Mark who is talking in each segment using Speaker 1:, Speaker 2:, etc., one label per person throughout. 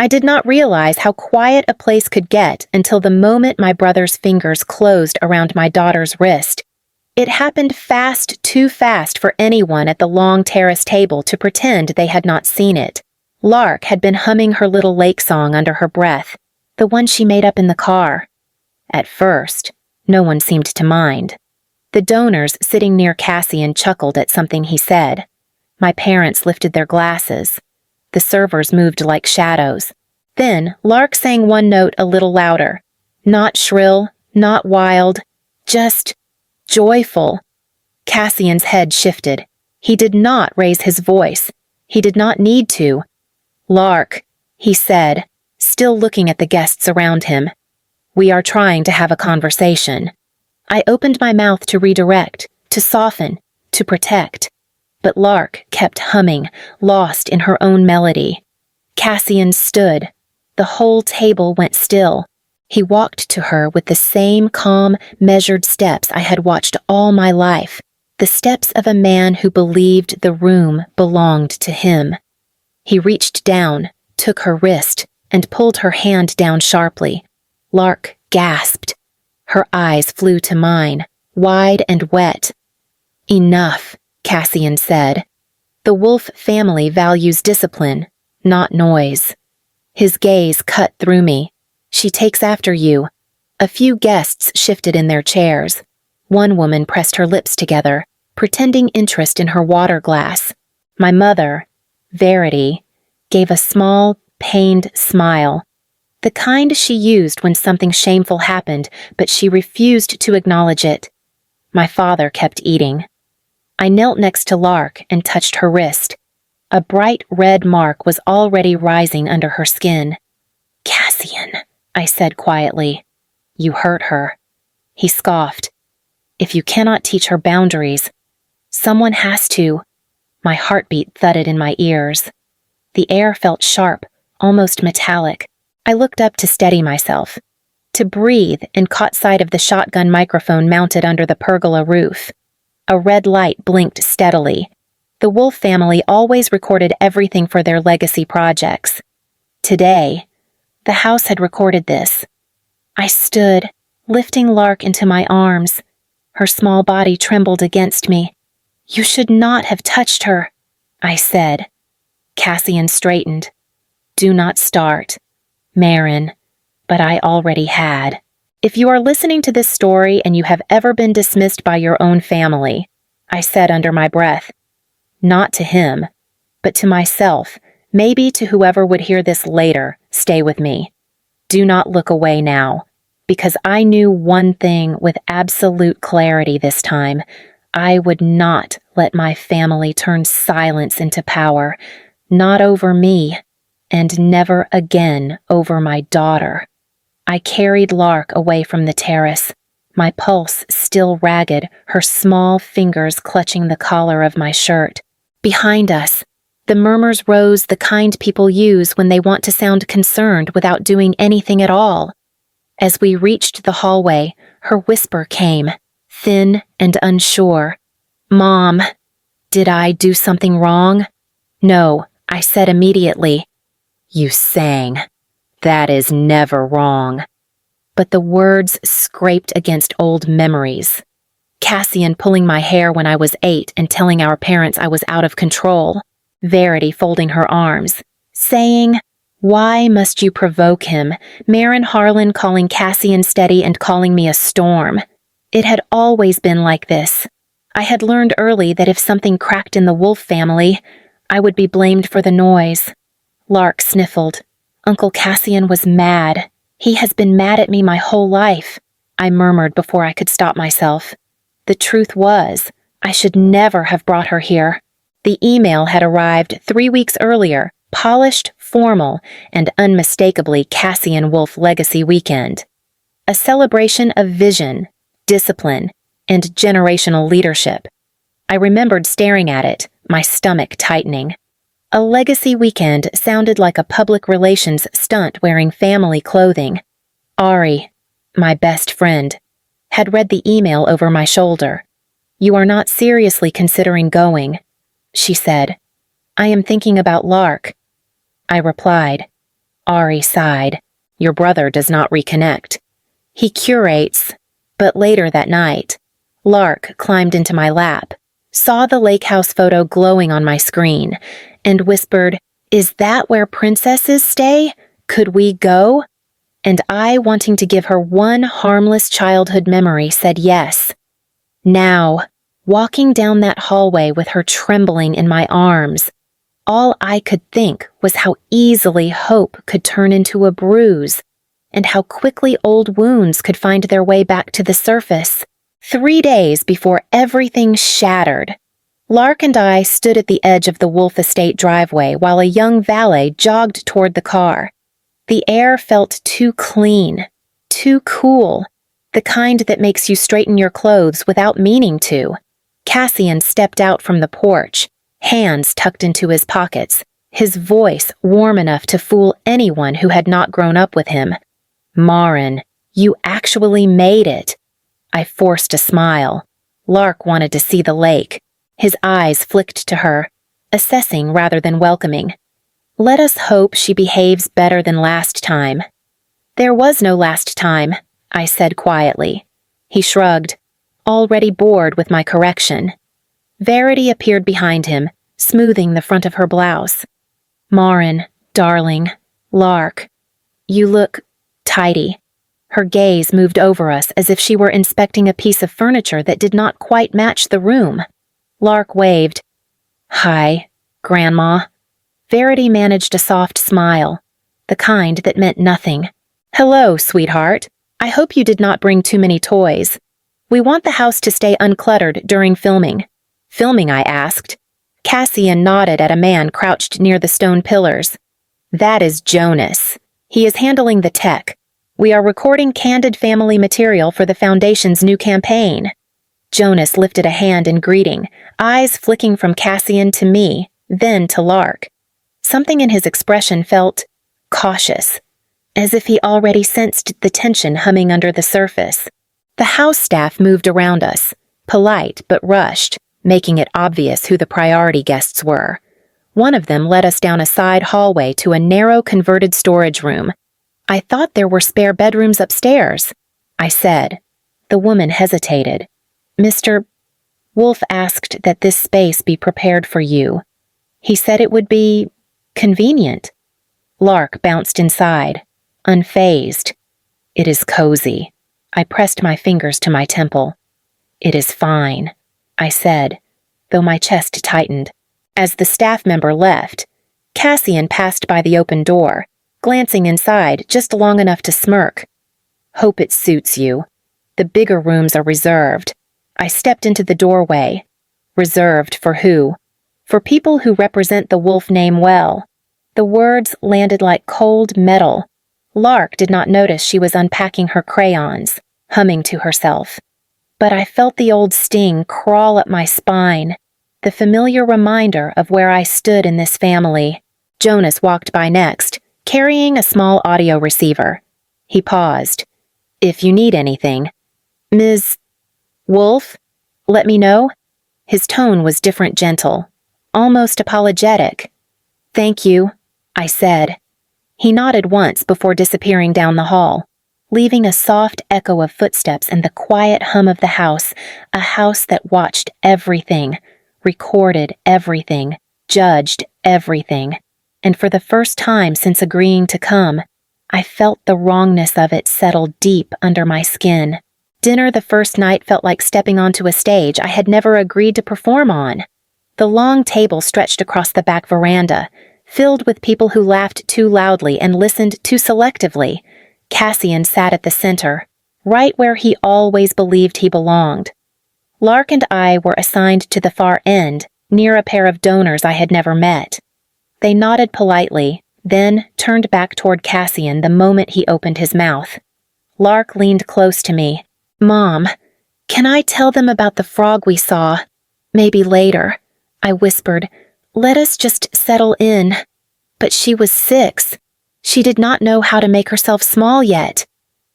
Speaker 1: I did not realize how quiet a place could get until the moment my brother's fingers closed around my daughter's wrist. It happened fast, too fast for anyone at the long terrace table to pretend they had not seen it. Lark had been humming her little lake song under her breath, the one she made up in the car. At first, no one seemed to mind. The donors sitting near Cassian chuckled at something he said. My parents lifted their glasses. The servers moved like shadows. Then, Lark sang one note a little louder. Not shrill, not wild, just joyful. Cassian's head shifted. He did not raise his voice. He did not need to. Lark, he said, still looking at the guests around him. We are trying to have a conversation. I opened my mouth to redirect, to soften, to protect. But Lark kept humming, lost in her own melody. Cassian stood. The whole table went still. He walked to her with the same calm, measured steps I had watched all my life, the steps of a man who believed the room belonged to him. He reached down, took her wrist, and pulled her hand down sharply. Lark gasped. Her eyes flew to mine, wide and wet. Enough, Cassian said. The Wolfe family values discipline, not noise. His gaze cut through me. She takes after you. A few guests shifted in their chairs. One woman pressed her lips together, pretending interest in her water glass. My mother, Verity, gave a small, pained smile. The kind she used when something shameful happened, but she refused to acknowledge it. My father kept eating. I knelt next to Lark and touched her wrist. A bright red mark was already rising under her skin. Cassian, I said quietly. You hurt her. He scoffed. If you cannot teach her boundaries, someone has to. My heartbeat thudded in my ears. The air felt sharp, almost metallic. I looked up to steady myself, to breathe, and caught sight of the shotgun microphone mounted under the pergola roof. A red light blinked steadily. The Wolfe family always recorded everything for their legacy projects. Today, the house had recorded this. I stood, lifting Lark into my arms. Her small body trembled against me. You should not have touched her, I said. Cassian straightened. Do not start. Marin, but I already had. If you are listening to this story and you have ever been dismissed by your own family, I said under my breath, not to him, but to myself, maybe to whoever would hear this later, stay with me. Do not look away now, because I knew one thing with absolute clarity this time. I would not let my family turn silence into power, not over me, and never again over my daughter. I carried Lark away from the terrace, my pulse still ragged, her small fingers clutching the collar of my shirt. Behind us, the murmurs rose the kind people use when they want to sound concerned without doing anything at all. As we reached the hallway, her whisper came, thin and unsure. Mom, did I do something wrong? No, I said immediately. You sang. That is never wrong. But the words scraped against old memories. Cassian pulling my hair when I was 8 and telling our parents I was out of control. Verity folding her arms, saying, why must you provoke him? Marin Harlan calling Cassian steady and calling me a storm. It had always been like this. I had learned early that if something cracked in the Wolfe family, I would be blamed for the noise. Lark sniffled. Uncle Cassian was mad. He has been mad at me my whole life, I murmured before I could stop myself. The truth was, I should never have brought her here. The email had arrived 3 weeks earlier, polished, formal, and unmistakably Cassian Wolfe Legacy Weekend. A celebration of vision, discipline, and generational leadership. I remembered staring at it, my stomach tightening. A legacy weekend sounded like a public relations stunt wearing family clothing. Ari, my best friend, had read the email over my shoulder. You are not seriously considering going, she said. I am thinking about Lark. I replied, Ari sighed. Your brother does not reconnect. He curates. But later that night, Lark climbed into my lap, saw the lake house photo glowing on my screen, and whispered, "Is that where princesses stay? Could we go?" And I, wanting to give her one harmless childhood memory, said yes. Now, walking down that hallway with her trembling in my arms, all I could think was how easily hope could turn into a bruise, and how quickly old wounds could find their way back to the surface. 3 days before everything shattered, Lark and I stood at the edge of the Wolfe estate driveway while a young valet jogged toward the car. The air felt too clean, too cool, the kind that makes you straighten your clothes without meaning to. Cassian stepped out from the porch, hands tucked into his pockets, his voice warm enough to fool anyone who had not grown up with him. "Marin, you actually made it." I forced a smile. Lark wanted to see the lake. His eyes flicked to her, assessing rather than welcoming. Let us hope she behaves better than last time. There was no last time, I said quietly. He shrugged, already bored with my correction. Verity appeared behind him, smoothing the front of her blouse. "Marin, darling, Lark, you look tidy." Her gaze moved over us as if she were inspecting a piece of furniture that did not quite match the room. Lark waved. "Hi, Grandma." Verity managed a soft smile, the kind that meant nothing. "Hello, sweetheart. I hope you did not bring too many toys. We want the house to stay uncluttered during filming." "Filming?" I asked. Cassian nodded at a man crouched near the stone pillars. "That is Jonas. He is handling the tech. We are recording candid family material for the Foundation's new campaign." Jonas lifted a hand in greeting, eyes flicking from Cassian to me, then to Lark. Something in his expression felt cautious, as if he already sensed the tension humming under the surface. The house staff moved around us, polite but rushed, making it obvious who the priority guests were. One of them led us down a side hallway to a narrow converted storage room. "I thought there were spare bedrooms upstairs," I said. The woman hesitated. "Mr. Wolfe asked that this space be prepared for you. He said it would be convenient." Lark bounced inside, unfazed. "It is cozy." I pressed my fingers to my temple. "It is fine," I said, though my chest tightened. As the staff member left, Cassian passed by the open door, glancing inside just long enough to smirk. "Hope it suits you. The bigger rooms are reserved." I stepped into the doorway. Reserved for who? For people who represent the Wolfe name well. The words landed like cold metal. Lark did not notice she was unpacking her crayons, humming to herself. But I felt the old sting crawl up my spine, the familiar reminder of where I stood in this family. Jonas walked by next, carrying a small audio receiver. He paused. "If you need anything, Ms. Wolfe, let me know." His tone was different, gentle, almost apologetic. "Thank you," I said. He nodded once before disappearing down the hall, leaving a soft echo of footsteps and the quiet hum of the house, a house that watched everything, recorded everything, judged everything. And for the first time since agreeing to come, I felt the wrongness of it settle deep under my skin. Dinner the first night felt like stepping onto a stage I had never agreed to perform on. The long table stretched across the back veranda, filled with people who laughed too loudly and listened too selectively. Cassian sat at the center, right where he always believed he belonged. Lark and I were assigned to the far end, near a pair of donors I had never met. They nodded politely, then turned back toward Cassian the moment he opened his mouth. Lark leaned close to me. "Mom, can I tell them about the frog we saw? Maybe later," I whispered. "Let us just settle in." But she was 6. She did not know how to make herself small yet.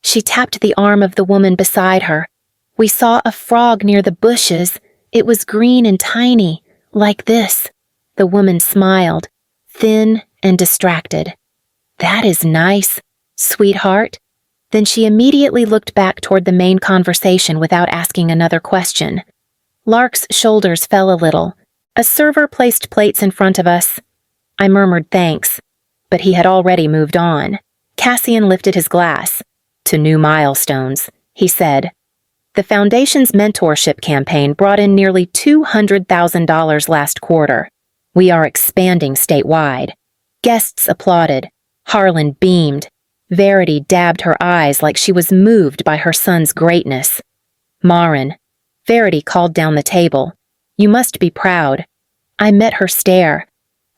Speaker 1: She tapped the arm of the woman beside her. "We saw a frog near the bushes. It was green and tiny, like this." The woman smiled, thin and distracted. "That is nice, sweetheart." Then she immediately looked back toward the main conversation without asking another question. Lark's shoulders fell a little. A server placed plates in front of us. I murmured thanks, but he had already moved on. Cassian lifted his glass. "To new milestones," he said. The Foundation's mentorship campaign brought in nearly $200,000 last quarter. We are expanding statewide. Guests applauded. Harlan beamed. Verity dabbed her eyes like she was moved by her son's greatness. "Marin," Verity called down the table, "you must be proud." I met her stare.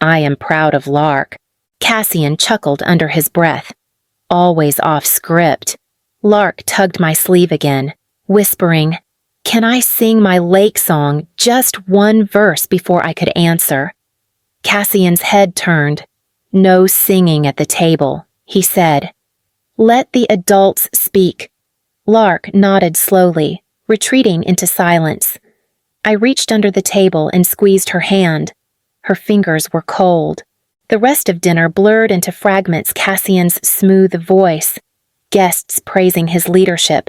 Speaker 1: "I am proud of Lark." Cassian chuckled under his breath. "Always off script." Lark tugged my sleeve again, whispering, "Can I sing my lake song just one verse before I could answer?" Cassian's head turned. "No singing at the table," he said. "Let the adults speak." Lark nodded slowly, retreating into silence. I reached under the table and squeezed her hand. Her fingers were cold. The rest of dinner blurred into fragments Cassian's smooth voice, guests praising his leadership,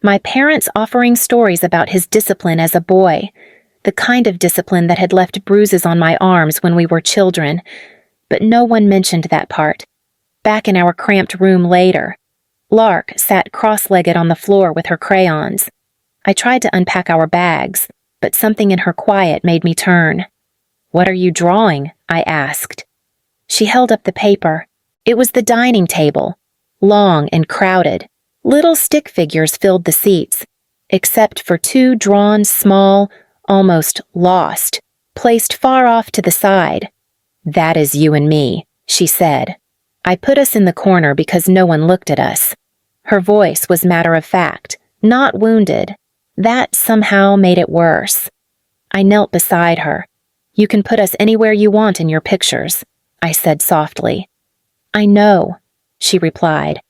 Speaker 1: my parents offering stories about his discipline as a boy, the kind of discipline that had left bruises on my arms when we were children, but no one mentioned that part. Back in our cramped room later, Lark sat cross-legged on the floor with her crayons. I tried to unpack our bags, but something in her quiet made me turn. "What are you drawing?" I asked. She held up the paper. It was the dining table, long and crowded. Little stick figures filled the seats, except for two drawn, small, almost lost, placed far off to the side. "That is you and me," she said. I put us in the corner because no one looked at us. Her voice was matter-of-fact, not wounded. That somehow made it worse. I knelt beside her. "You can put us anywhere you want in your pictures," I said softly. "I know," she replied.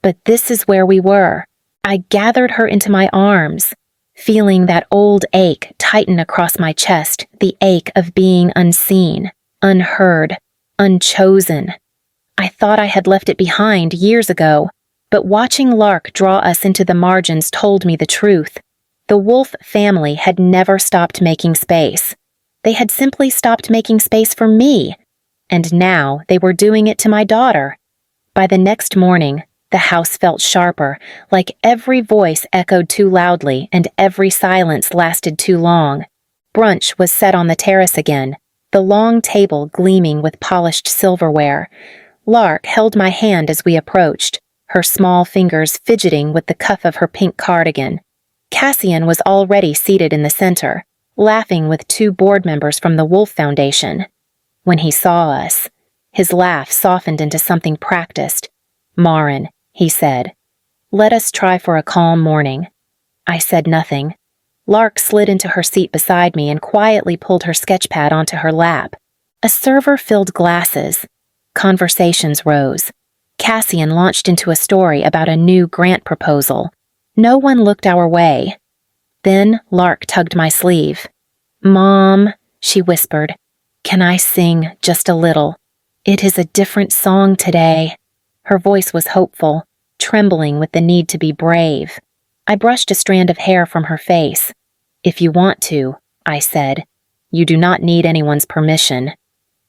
Speaker 1: "But this is where we were." I gathered her into my arms, feeling that old ache tighten across my chest, the ache of being unseen, unheard, unchosen. I thought I had left it behind years ago, but watching Lark draw us into the margins told me the truth. The Wolfe family had never stopped making space. They had simply stopped making space for me, and now they were doing it to my daughter. By the next morning, the house felt sharper, like every voice echoed too loudly and every silence lasted too long. Brunch was set on the terrace again, the long table gleaming with polished silverware. Lark held my hand as we approached, her small fingers fidgeting with the cuff of her pink cardigan. Cassian was already seated in the center, laughing with two board members from the Wolfe Foundation. When he saw us, his laugh softened into something practiced. "Marin," he said, "let us try for a calm morning." I said nothing. Lark slid into her seat beside me and quietly pulled her sketchpad onto her lap. A server filled glasses. Conversations rose. Cassian launched into a story about a new grant proposal. No one looked our way. Then Lark tugged my sleeve. "Mom," she whispered, "can I sing just a little? It is a different song today." Her voice was hopeful, trembling with the need to be brave. I brushed a strand of hair from her face. "If you want to," I said. "You do not need anyone's permission."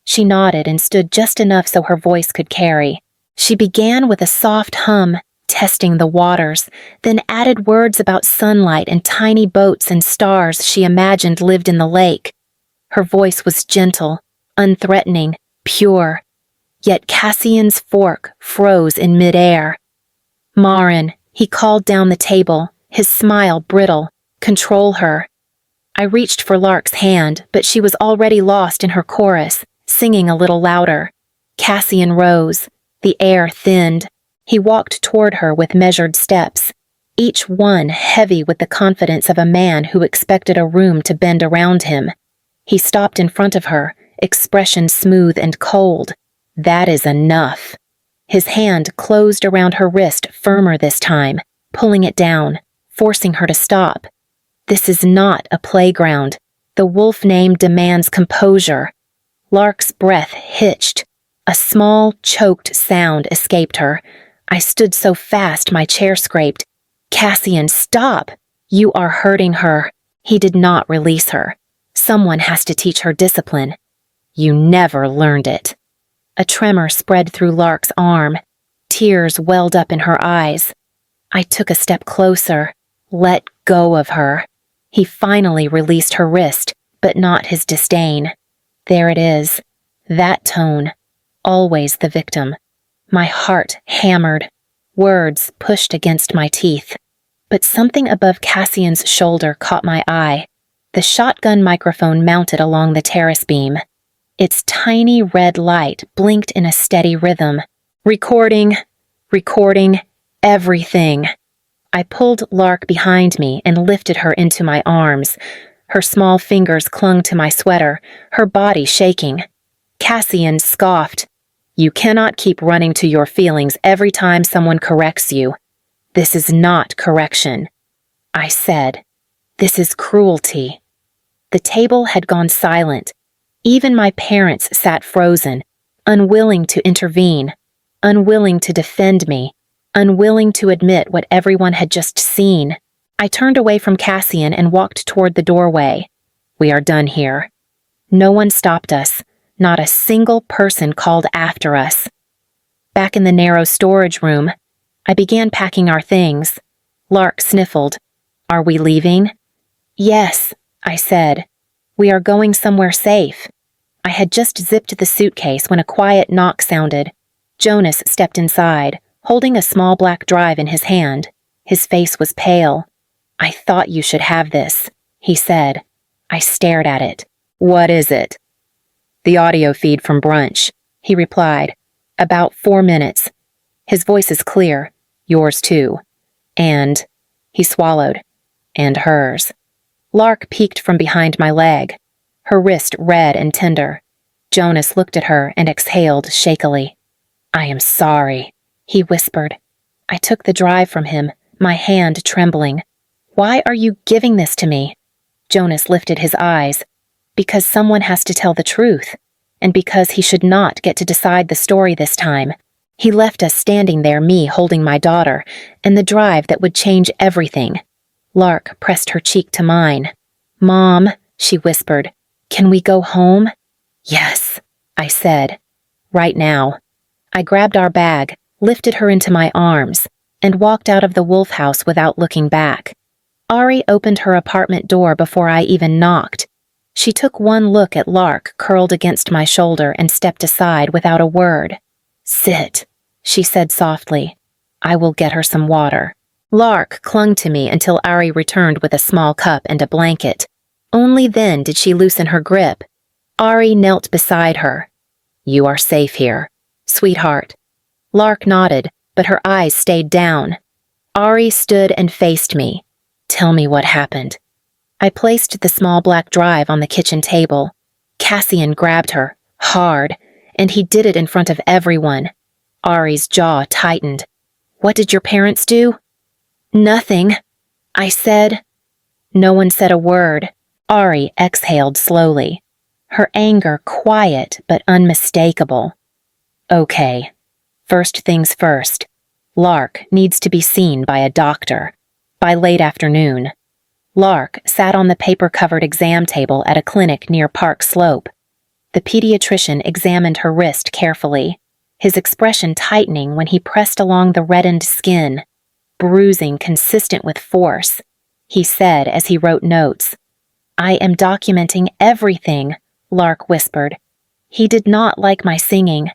Speaker 1: She nodded and stood just enough so her voice could carry. She began with a soft hum, testing the waters, then added words about sunlight and tiny boats and stars she imagined lived in the lake. Her voice was gentle, unthreatening, pure. Yet Cassian's fork froze in midair. "Marin," he called down the table, his smile brittle. "Control her." I reached for Lark's hand, but she was already lost in her chorus, singing a little louder. Cassian rose. The air thinned. He walked toward her with measured steps, each one heavy with the confidence of a man who expected a room to bend around him. He stopped in front of her, expression smooth and cold. "That is enough." His hand closed around her wrist firmer this time, pulling it down, forcing her to stop. "This is not a playground. The Wolfe name demands composure." Lark's breath hitched. A small, choked sound escaped her. I stood so fast my chair scraped. "Cassian, stop! You are hurting her." He did not release her. "Someone has to teach her discipline." "You never learned it." A tremor spread through Lark's arm. Tears welled up in her eyes. I took a step closer. Let go of her. He finally released her wrist, but not his disdain. There it is. That tone. Always the victim. My heart hammered. Words pushed against my teeth. But something above Cassian's shoulder caught my eye. The shotgun microphone mounted along the terrace beam. Its tiny red light blinked in a steady rhythm. Recording, everything. I pulled Lark behind me and lifted her into my arms. Her small fingers clung to my sweater, her body shaking. Cassian scoffed. "You cannot keep running to your feelings every time someone corrects you. This is not correction." I said, "This is cruelty." The table had gone silent. Even my parents sat frozen, unwilling to intervene, unwilling to defend me, unwilling to admit what everyone had just seen. I turned away from Cassian and walked toward the doorway. "We are done here." No one stopped us. Not a single person called after us. Back in the narrow storage room, I began packing our things. Lark sniffled. "Are we leaving?" "Yes," I said. "We are going somewhere safe." I had just zipped the suitcase when a quiet knock sounded. Jonas stepped inside, holding a small black drive in his hand. His face was pale. "I thought you should have this," he said. I stared at it. "What is it?" "The audio feed from brunch," he replied. "About 4 minutes. His voice is clear. Yours too. And," he swallowed, "and hers." Lark peeked from behind my leg, her wrist red and tender. Jonas looked at her and exhaled shakily. "I am sorry," he whispered. I took the drive from him, my hand trembling. "Why are you giving this to me?" Jonas lifted his eyes. "Because someone has to tell the truth, and because he should not get to decide the story this time." He left us standing there, me holding my daughter, and the drive that would change everything. Lark pressed her cheek to mine. "Mom," she whispered, "can we go home?" "Yes," I said. "Right now." I grabbed our bag, lifted her into my arms, and walked out of the Wolfe house without looking back. Ari opened her apartment door before I even knocked. She took one look at Lark curled against my shoulder and stepped aside without a word. "Sit," she said softly. "I will get her some water." Lark clung to me until Ari returned with a small cup and a blanket. Only then did she loosen her grip. Ari knelt beside her. "You are safe here, sweetheart." Lark nodded, but her eyes stayed down. Ari stood and faced me. "Tell me what happened." I placed the small black drive on the kitchen table. Cassian grabbed her, hard, and he did it in front of everyone. Ari's jaw tightened. "What did your parents do?" "Nothing," I said. No one said a word. Ari exhaled slowly, her anger quiet but unmistakable. "Okay. First things first. Lark needs to be seen by a doctor. By late afternoon." Lark sat on the paper-covered exam table at a clinic near Park Slope. The pediatrician examined her wrist carefully, his expression tightening when he pressed along the reddened skin. "Bruising consistent with force," he said as he wrote notes. "I am documenting everything," Lark whispered. He did not like my singing.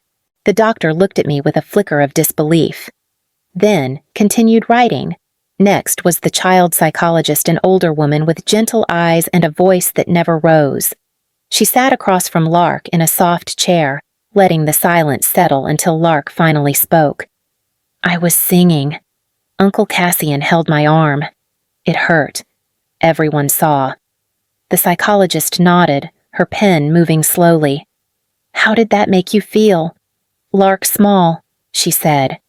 Speaker 1: The doctor looked at me with a flicker of disbelief. Then continued writing. Next was the child psychologist, an older woman with gentle eyes and a voice that never rose. She sat across from Lark in a soft chair, letting the silence settle until Lark finally spoke. "I was singing." Uncle Cassian held my arm. It hurt. Everyone saw. The psychologist nodded, her pen moving slowly. "How did that make you feel?" "Lark small," she said.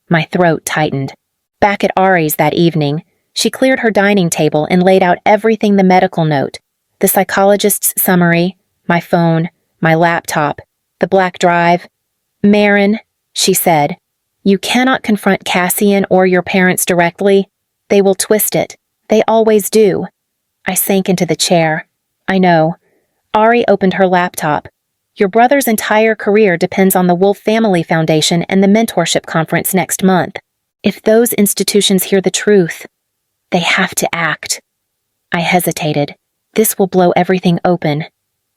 Speaker 1: My throat tightened. Back at Ari's that evening, she cleared her dining table and laid out everything: the medical note, the psychologist's summary, my phone, my laptop, the black drive. Marin, she said, you cannot confront Cassian or your parents directly. They will twist it. They always do. I sank into the chair. I know. Ari opened her laptop. Your brother's entire career depends on the Wolfe Family Foundation and the mentorship conference next month. If those institutions hear the truth, they have to act. I hesitated. This will blow everything open.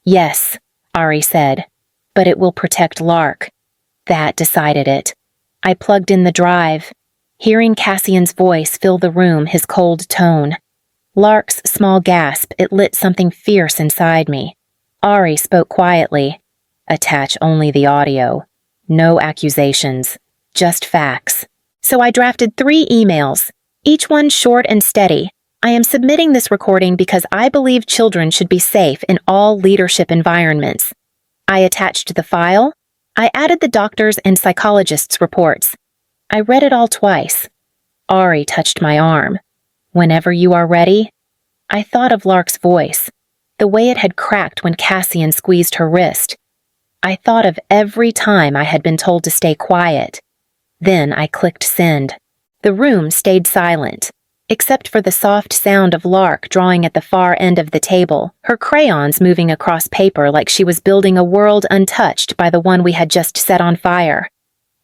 Speaker 1: Yes, Ari said, but it will protect Lark. That decided it. I plugged in the drive, hearing Cassian's voice fill the room, his cold tone. Lark's small gasp, it lit something fierce inside me. Ari spoke quietly. Attach only the audio. No accusations. Just facts. So I drafted 3 emails, each one short and steady. I am submitting this recording because I believe children should be safe in all leadership environments. I attached the file. I added the doctors' and psychologists' reports. I read it all twice. Ari touched my arm. Whenever you are ready. I thought of Lark's voice, the way it had cracked when Cassian squeezed her wrist. I thought of every time I had been told to stay quiet. Then I clicked send. The room stayed silent, except for the soft sound of Lark drawing at the far end of the table, her crayons moving across paper like she was building a world untouched by the one we had just set on fire.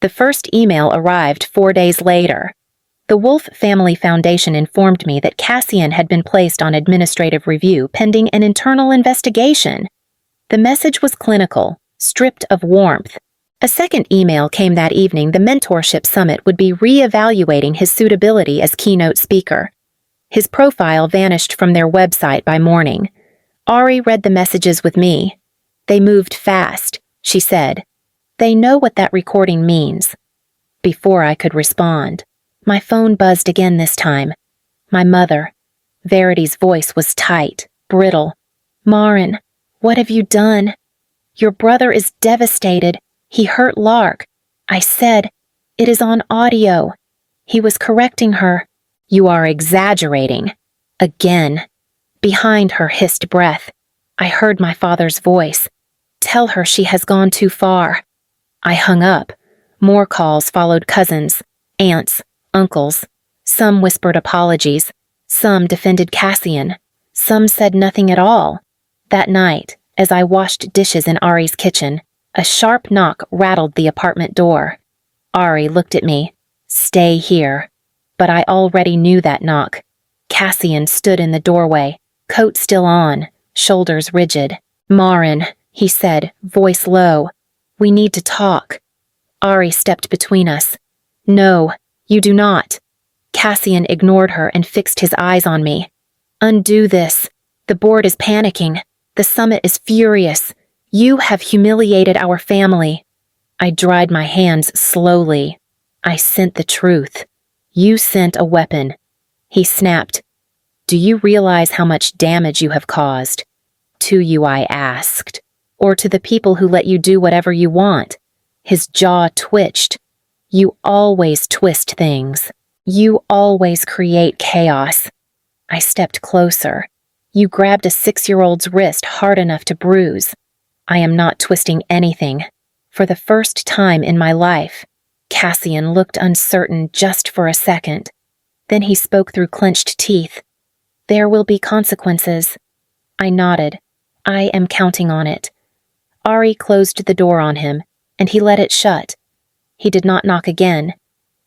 Speaker 1: The first email arrived 4 days later. The Wolfe Family Foundation informed me that Cassian had been placed on administrative review pending an internal investigation. The message was clinical, stripped of warmth. A second email came that evening. The mentorship summit would be re-evaluating his suitability as keynote speaker. His profile vanished from their website by morning. Ari read the messages with me. They moved fast, she said. They know what that recording means. Before I could respond, my phone buzzed again this time. My mother. Verity's voice was tight, brittle. Marin, what have you done? Your brother is devastated. He hurt Lark. I said, it is on audio. He was correcting her. You are exaggerating. Again. Behind her hissed breath. I heard my father's voice. Tell her she has gone too far. I hung up. More calls followed cousins, aunts, uncles. Some whispered apologies. Some defended Cassian. Some said nothing at all. That night, as I washed dishes in Ari's kitchen, a sharp knock rattled the apartment door. Ari looked at me. Stay here. But I already knew that knock. Cassian stood in the doorway, coat still on, shoulders rigid. Marin, he said, voice low. We need to talk. Ari stepped between us. No, you do not. Cassian ignored her and fixed his eyes on me. Undo this. The board is panicking. The summit is furious. You have humiliated our family. I dried my hands slowly. I sent the truth. You sent a weapon. He snapped. Do you realize how much damage you have caused? To you I asked. Or to the people who let you do whatever you want? His jaw twitched. You always twist things. You always create chaos. I stepped closer. You grabbed a 6-year-old's wrist hard enough to bruise. I am not twisting anything. For the first time in my life, Cassian looked uncertain just for a second. Then he spoke through clenched teeth. There will be consequences. I nodded. I am counting on it. Ari closed the door on him, and he let it shut. He did not knock again.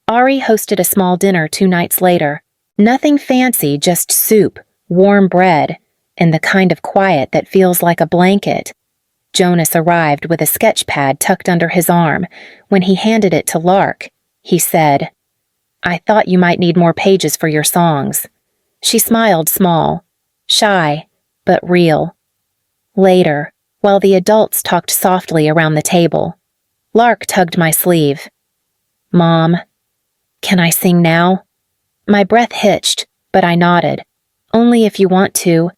Speaker 1: Ari hosted a small dinner 2 nights later. Nothing fancy, just soup, warm bread, and the kind of quiet that feels like a blanket. Jonas arrived with a sketch pad tucked under his arm. When he handed it to Lark, he said, I thought you might need more pages for your songs. She smiled small, shy, but real. Later, while the adults talked softly around the table, Lark tugged my sleeve. Mom, can I sing now? My breath hitched, but I nodded. Only if you want to.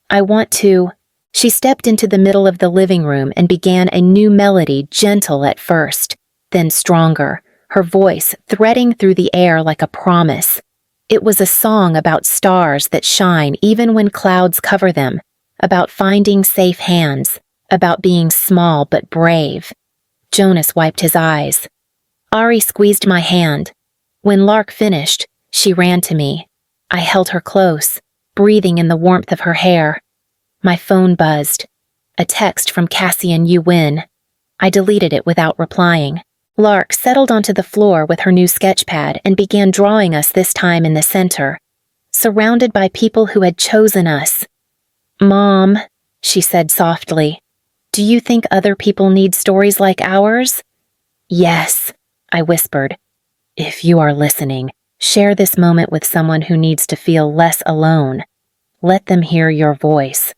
Speaker 1: I want to. She stepped into the middle of the living room and began a new melody, gentle at first, then stronger, her voice threading through the air like a promise. It was a song about stars that shine even when clouds cover them, about finding safe hands, about being small but brave. Jonas wiped his eyes. Ari squeezed my hand. When Lark finished, she ran to me. I held her close, breathing in the warmth of her hair. My phone buzzed. A text from Cassian Yu Win. I deleted it without replying. Lark settled onto the floor with her new sketchpad and began drawing us, this time in the center, surrounded by people who had chosen us. "Mom," she said softly, "do you think other people need stories like ours?" "Yes," I whispered. "If you are listening, share this moment with someone who needs to feel less alone. Let them hear your voice."